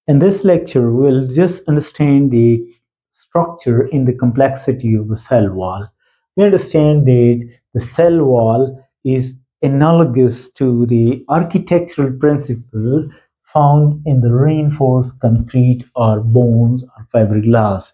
In this lecture, we'll just understand the structure in the complexity of the cell wall. We understand that the cell wall is analogous to the architectural principle found in the reinforced concrete or bones or fiberglass.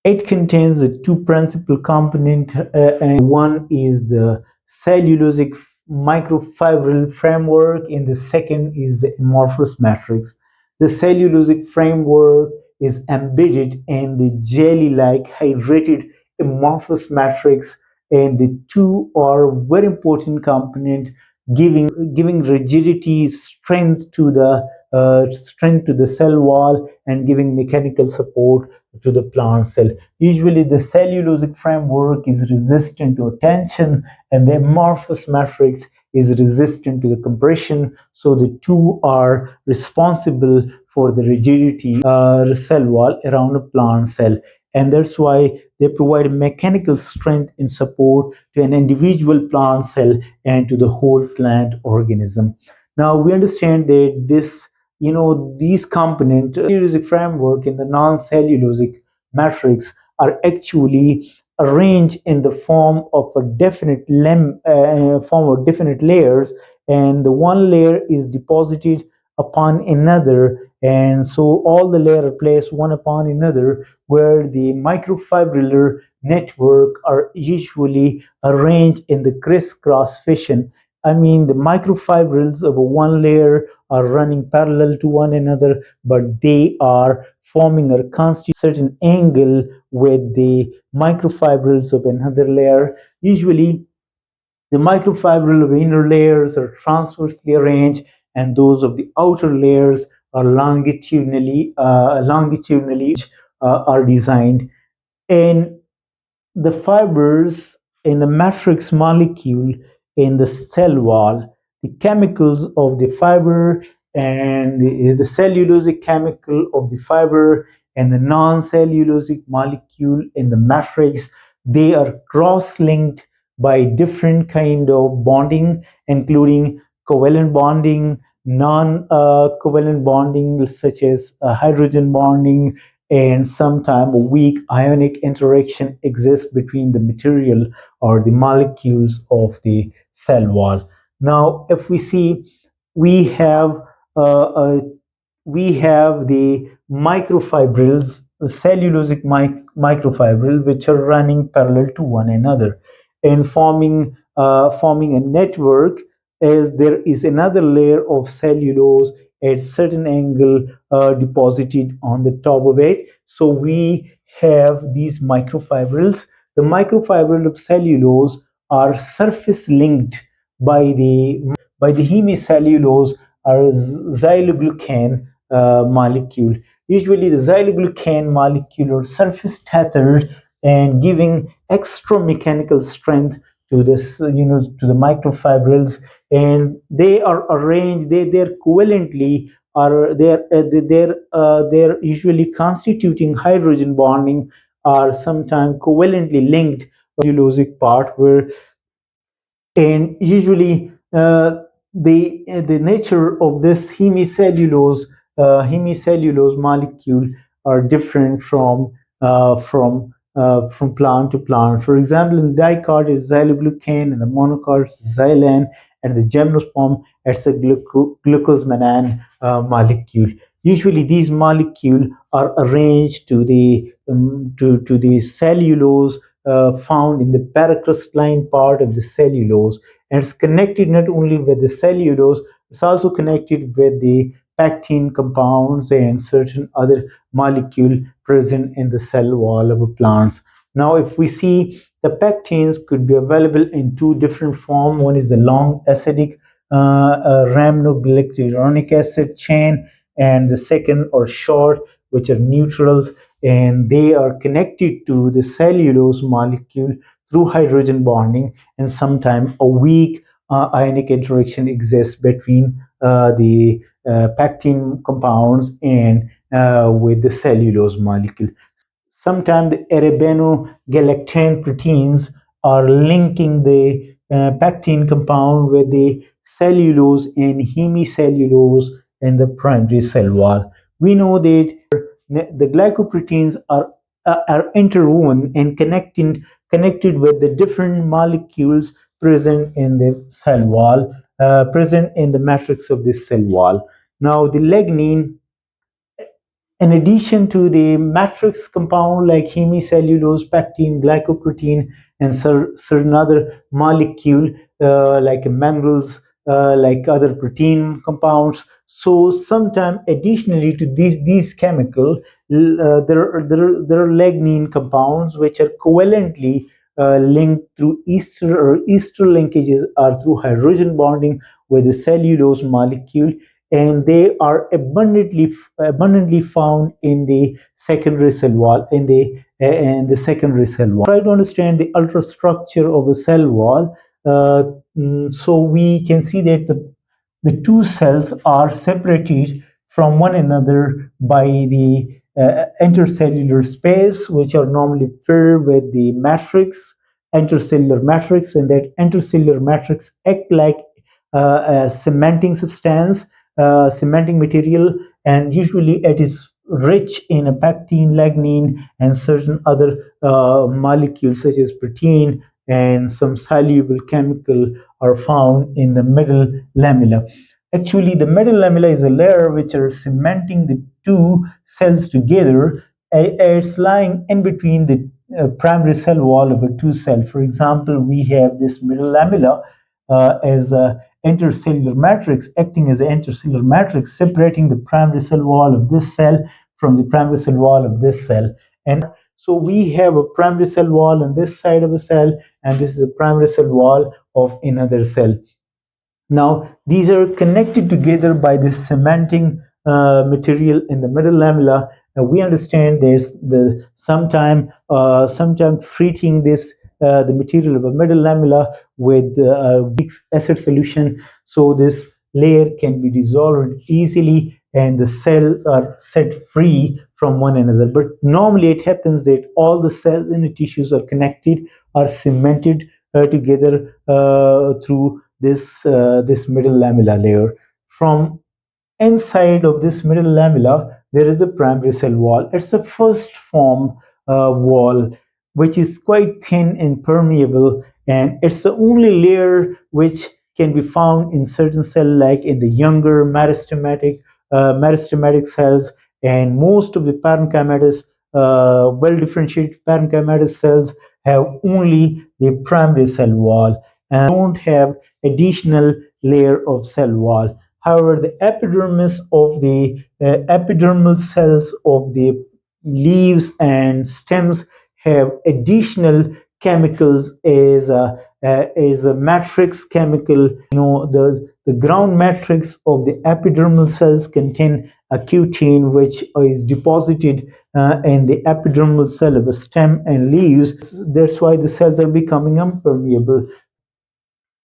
It contains the two principal components, and one is the cellulosic microfibril framework, and the second is the amorphous matrix. The cellulosic framework is embedded in the jelly-like hydrated amorphous matrix, and the two are very important component, giving rigidity, strength to the cell wall, and giving mechanical support to the plant cell. Usually, the cellulosic framework is resistant to tension, and the amorphous matrix is resistant to the compression. So, the two are responsible for the rigidity cell wall around a plant cell. And that's why they provide mechanical strength and support to an individual plant cell and to the whole plant organism. Now, we understand that these components, cellulosic framework and the non-cellulosic matrix, are actually arranged in the form of a definite layers, and the one layer is deposited upon another, and so all the layers are placed one upon another, where the microfibrillar network are usually arranged in the crisscross fashion. I mean, the microfibrils of one layer are running parallel to one another, but they are forming a constant certain angle with the microfibrils of another layer. Usually, the microfibril of inner layers are transversely arranged, and those of the outer layers are longitudinally are designed. And the fibers in the matrix molecule in the cell wall, the chemicals of the fiber and the cellulosic chemical of the fiber and the non-cellulosic molecule in the matrix, they are cross-linked by different kind of bonding, including covalent bonding, non-covalent bonding such as hydrogen bonding, and sometimes a weak ionic interaction exists between the material or the molecules of the cell wall. Now, if we see, we have uh, we have the microfibrils, the cellulosic microfibril, which are running parallel to one another and forming a network, as there is another layer of cellulose at certain angle deposited on the top of it. So we have these microfibrils. The microfibril of cellulose are surface linked by the hemicellulose or xyloglucan molecule. Usually, the xyloglucan molecule are surface tethered and giving extra mechanical strength to the microfibrils, and they are arranged. They're covalently, or they're usually constituting hydrogen bonding, or sometimes covalently linked cellulosic part, where and usually the nature of this hemicellulose molecule are different from plant to plant. For example, in dicot is xyloglucan, and the monocot is xylan, and the gymnosperm it's a glucosamine molecule. Usually, these molecules are arranged to the cellulose found in the paracrystalline part of the cellulose, and it's connected not only with the cellulose, it's also connected with the pectin compounds and certain other molecule present in the cell wall of plants. Now, if we see, the pectins could be available in two different forms. One is the long acidic rhamnoglyceronic acid chain, and the second or short, which are neutrals, and they are connected to the cellulose molecule through hydrogen bonding, and sometimes a weak ionic interaction exists between the pectin compounds and with the cellulose molecule. Sometimes the arabinogalactan proteins are linking the pectin compound with the cellulose and hemicellulose in the primary cell wall. We know that the glycoproteins are interwoven and connected with the different molecules present in the cell wall, present in the matrix of this cell wall. Now, the lignin, in addition to the matrix compound like hemicellulose, pectin, glycoprotein, and certain other molecule like minerals, like other protein compounds. So sometime additionally to these chemical, there are lignin compounds which are covalently linked through ester linkages or through hydrogen bonding with the cellulose molecule, and they are abundantly found in the secondary cell wall, in the secondary cell wall. Try to understand the ultrastructure of a cell wall. So we can see that the two cells are separated from one another by the intercellular space, which are normally filled with the matrix, intercellular matrix, and that intercellular matrix act like a cementing substance, cementing material, and usually it is rich in a pectin, lignin, and certain other molecules such as protein, and some soluble chemical are found in the middle lamella. Actually, the middle lamella is a layer which are cementing the two cells together. It's lying in between the primary cell wall of a two cell. For example, we have this middle lamella as a intercellular matrix, acting as an intercellular matrix, separating the primary cell wall of this cell from the primary cell wall of this cell. And so we have a primary cell wall on this side of a cell, and this is a primary cell wall of another cell. Now, these are connected together by this cementing material in the middle lamella. Now, we understand there's sometime treating this the material of a middle lamella with weak acid solution, so this layer can be dissolved easily and the cells are set free from one another. But normally it happens that all the cells in the tissues are connected, are cemented together through this middle lamella layer. From inside of this middle lamella, there is a primary cell wall. It's a first form wall, which is quite thin and permeable, and it's the only layer which can be found in certain cells, like in the younger meristematic cells, and most of the parenchymatous, well differentiated parenchymatous cells have only the primary cell wall and don't have additional layer of cell wall. However, the epidermis of the epidermal cells of the leaves and stems have additional chemicals as a matrix chemical. The ground matrix of the epidermal cells contain a cutin, which is deposited in the epidermal cell of a stem and leaves. That's why the cells are becoming impermeable.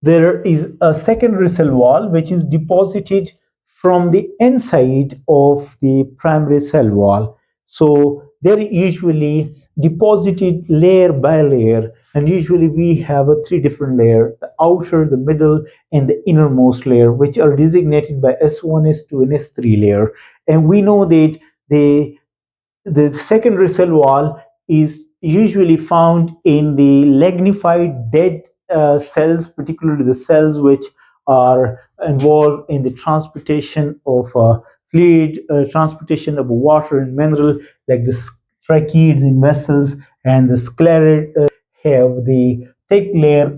There is a secondary cell wall which is deposited from the inside of the primary cell wall. So they're usually deposited layer by layer, and usually we have a three different layer: the outer, the middle, and the innermost layer, which are designated by S1, S2, and S3 layer. And we know that the secondary cell wall is usually found in the lignified dead cells, particularly the cells which are involved in the transportation of fluid, transportation of water and mineral, like the tracheids in vessels, and the sclera have the thick layer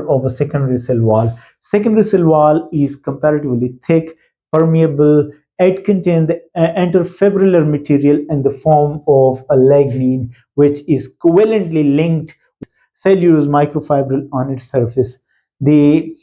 of a secondary cell wall. Secondary cell wall is comparatively thick, permeable. It contains the interfibrillar material in the form of a lignin, which is covalently linked cellulose microfibril on its surface. The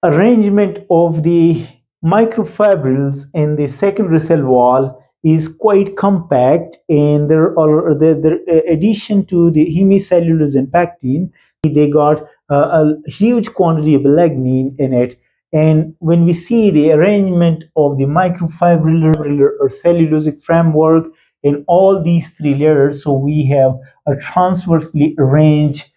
arrangement of the microfibrils in the secondary cell wall is quite compact, and there are the addition to the hemicellulose and pectin, they got a huge quantity of lignin in it. And when we see the arrangement of the microfibrillar or cellulosic framework in all these three layers, so we have a transversely arranged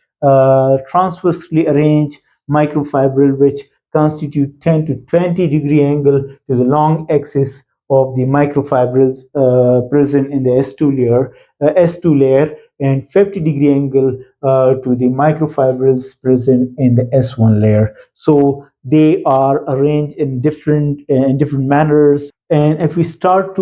microfibril which constitute 10 to 20-degree angle to the long axis of the microfibrils present in the S2 layer, and 50-degree angle to the microfibrils present in the S1 layer. So they are arranged in different manners. And if we start,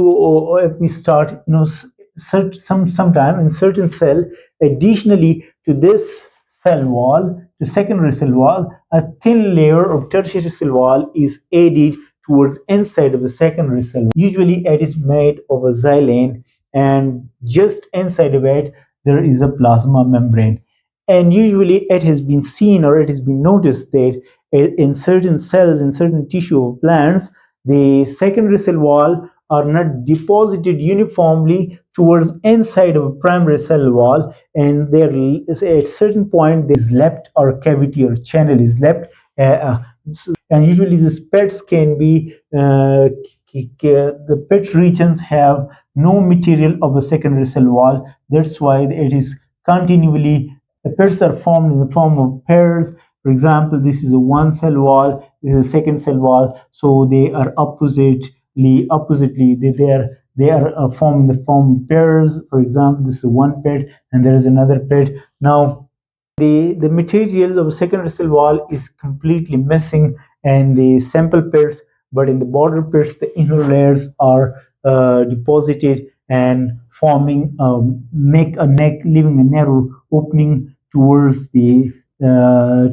sometime in certain cell, additionally to this cell wall, to secondary cell wall, a thin layer of tertiary cell wall is added towards inside of the secondary cell wall. Usually it is made of a xylene, and just inside of it there is a plasma membrane. And usually it has been seen, or it has been noticed, that in certain cells, in certain tissue of plants, the secondary cell wall are not deposited uniformly towards inside of a primary cell wall, and there is at certain point there is left, or cavity or channel is left. And usually these pets can be the pet regions have no material of a secondary cell wall. That's why it is continually, the pairs are formed in the form of pairs. For example, this is a one cell wall, this is a second cell wall, so they are oppositely they are formed in the form of pairs. For example, this is one pet and there is another pet. Now the material of a secondary cell wall is completely missing and the sample pairs, but in the border pairs the inner layers are deposited and forming neck, leaving a narrow opening towards this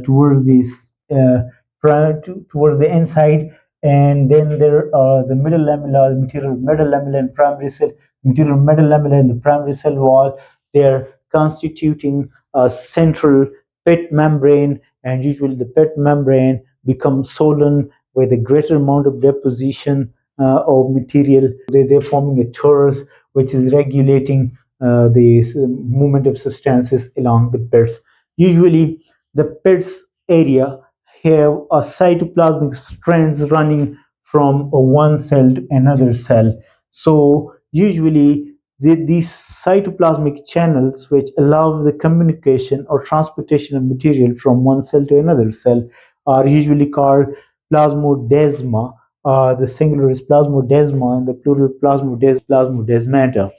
towards the inside. And then there are the middle lamella, the material middle lamella and primary cell, material middle lamella and the primary cell wall. They are constituting a central pit membrane, and usually the pit membrane becomes swollen with a greater amount of deposition of material. They're forming a torus which is regulating the movement of substances along the pits. Usually the pits area have a cytoplasmic strands running from one cell to another cell. So usually these cytoplasmic channels which allow the communication or transportation of material from one cell to another cell are usually called plasmodesma. The singular is plasmodesma and the plural plasmodesmata.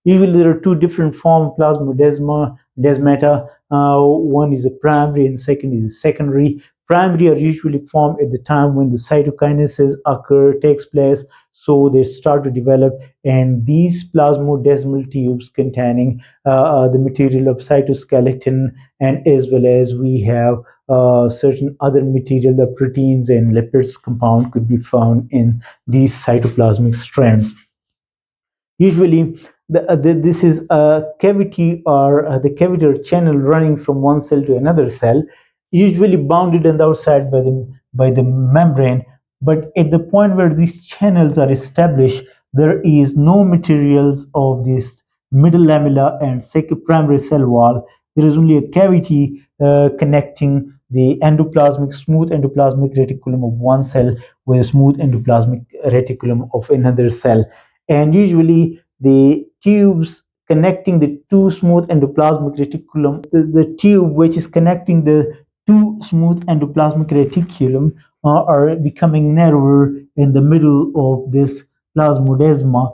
Usually there are two different forms of desmata. One is a primary and second is a secondary. Primary are usually formed at the time when the cytokinesis takes place, so they start to develop, and these plasmodesmal tubes containing the material of cytoskeleton, and as well as we have certain other material of proteins and lipids compound could be found in these cytoplasmic strands. Usually, this is a cavity, or the cavity or channel running from one cell to another cell, usually bounded on the outside by the membrane. But at the point where these channels are established, there is no materials of this middle lamella and second primary cell wall. There is only a cavity connecting the smooth endoplasmic reticulum of one cell with a smooth endoplasmic reticulum of another cell. And usually the tubes connecting the two smooth endoplasmic reticulum, the tube which is connecting the two smooth endoplasmic reticulum are becoming narrower in the middle of this plasmodesma,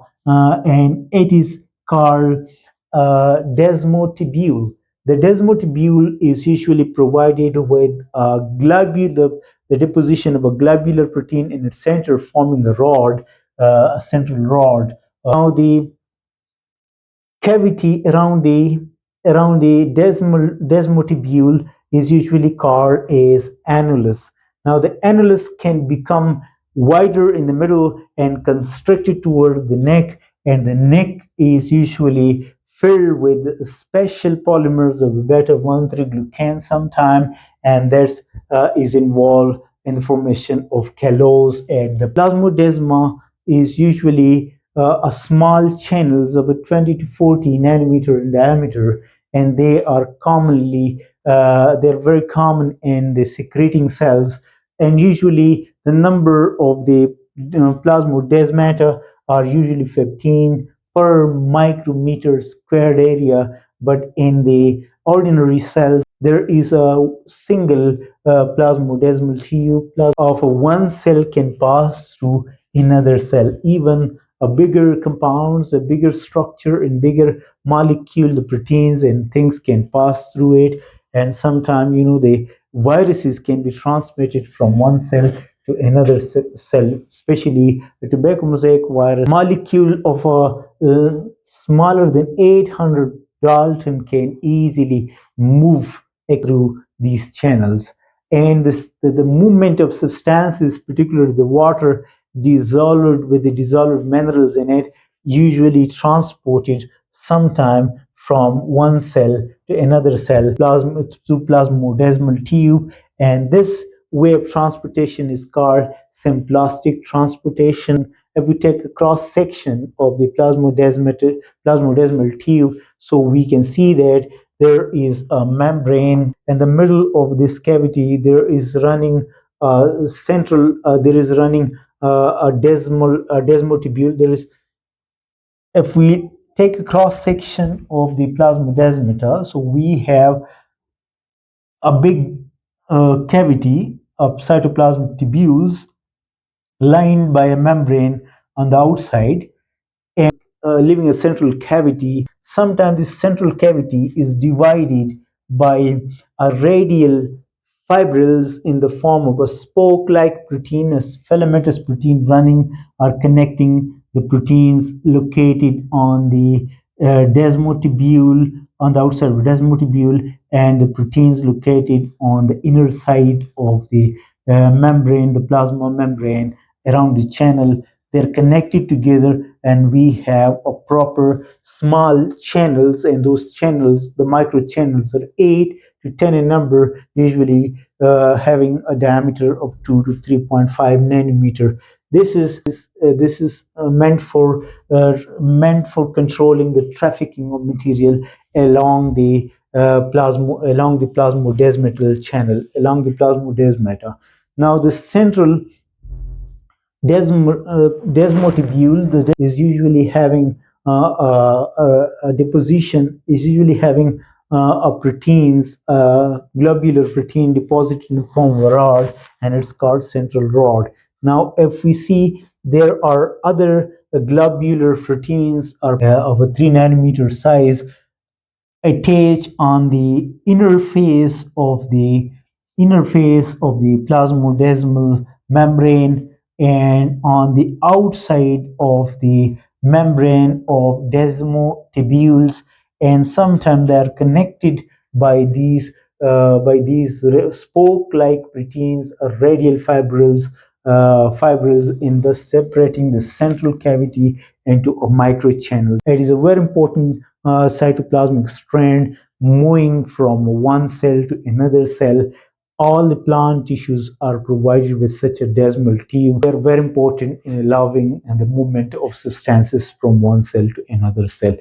and it is called desmotubule. The desmotubule is usually provided with the deposition of a globular protein in its center, forming a central rod. Now the cavity around the desmotubule is usually called as annulus. Now the annulus can become wider in the middle and constricted towards the neck, and the neck is usually filled with special polymers of beta 1,3-glucan sometime, and that is involved in the formation of callose. And the plasmodesma is usually a small channels of 20 to 40 nanometer in diameter, and they're very common in the secreting cells. And usually the number of the plasmodesmata are usually 15 per micrometer squared area, but in the ordinary cells there is a single plasmodesmal tube of one cell can pass through another cell. Even a bigger compounds, a bigger structure, and bigger molecule, the proteins and things can pass through it. And sometimes, the viruses can be transmitted from one cell to another cell, especially the tobacco mosaic virus. Molecule of a smaller than 800 Dalton can easily move through these channels. And the movement of substances, particularly the water dissolved with the dissolved minerals in it, usually transported sometime from one cell to another cell to plasmodesmal tube. And this way of transportation is called symplastic transportation. If we take a cross section of the plasmodesmal tube, so we can see that there is a membrane in the middle of this cavity. There is running central. There is running a desmotubule. There is, if we take a cross section of the plasmodesmata, so we have a big cavity of cytoplasmic tubules lined by a membrane on the outside, leaving a central cavity. Sometimes this central cavity is divided by a radial fibrils in the form of a spoke-like protein, a filamentous protein running or connecting the proteins located on the desmotubule, on the outside of the desmotubule, and the proteins located on the inner side of the membrane, the plasma membrane around the channel. They're connected together, and we have a proper small channels, and those channels, the micro channels, are 8 to 10 in number, usually having a diameter of 2 to 3.5 nanometer. This is meant for controlling the trafficking of material along the plasmodesmatal channel, along the plasmodesmata. Now the central desmotubule is usually having a deposition, is usually having a proteins, globular protein deposited in the form of a rod, and it's called central rod. Now, if we see, there are other globular proteins of a 3 nanometer size attached on the inner face of the plasmodesmal membrane, and on the outside of the membrane of desmotubules, and sometimes they are connected by these spoke-like proteins or radial fibrils in the separating the central cavity into a microchannel. It is a very important cytoplasmic strand moving from one cell to another cell. All the plant tissues are provided with such a desmal tube. They are very important in allowing and the movement of substances from one cell to another cell.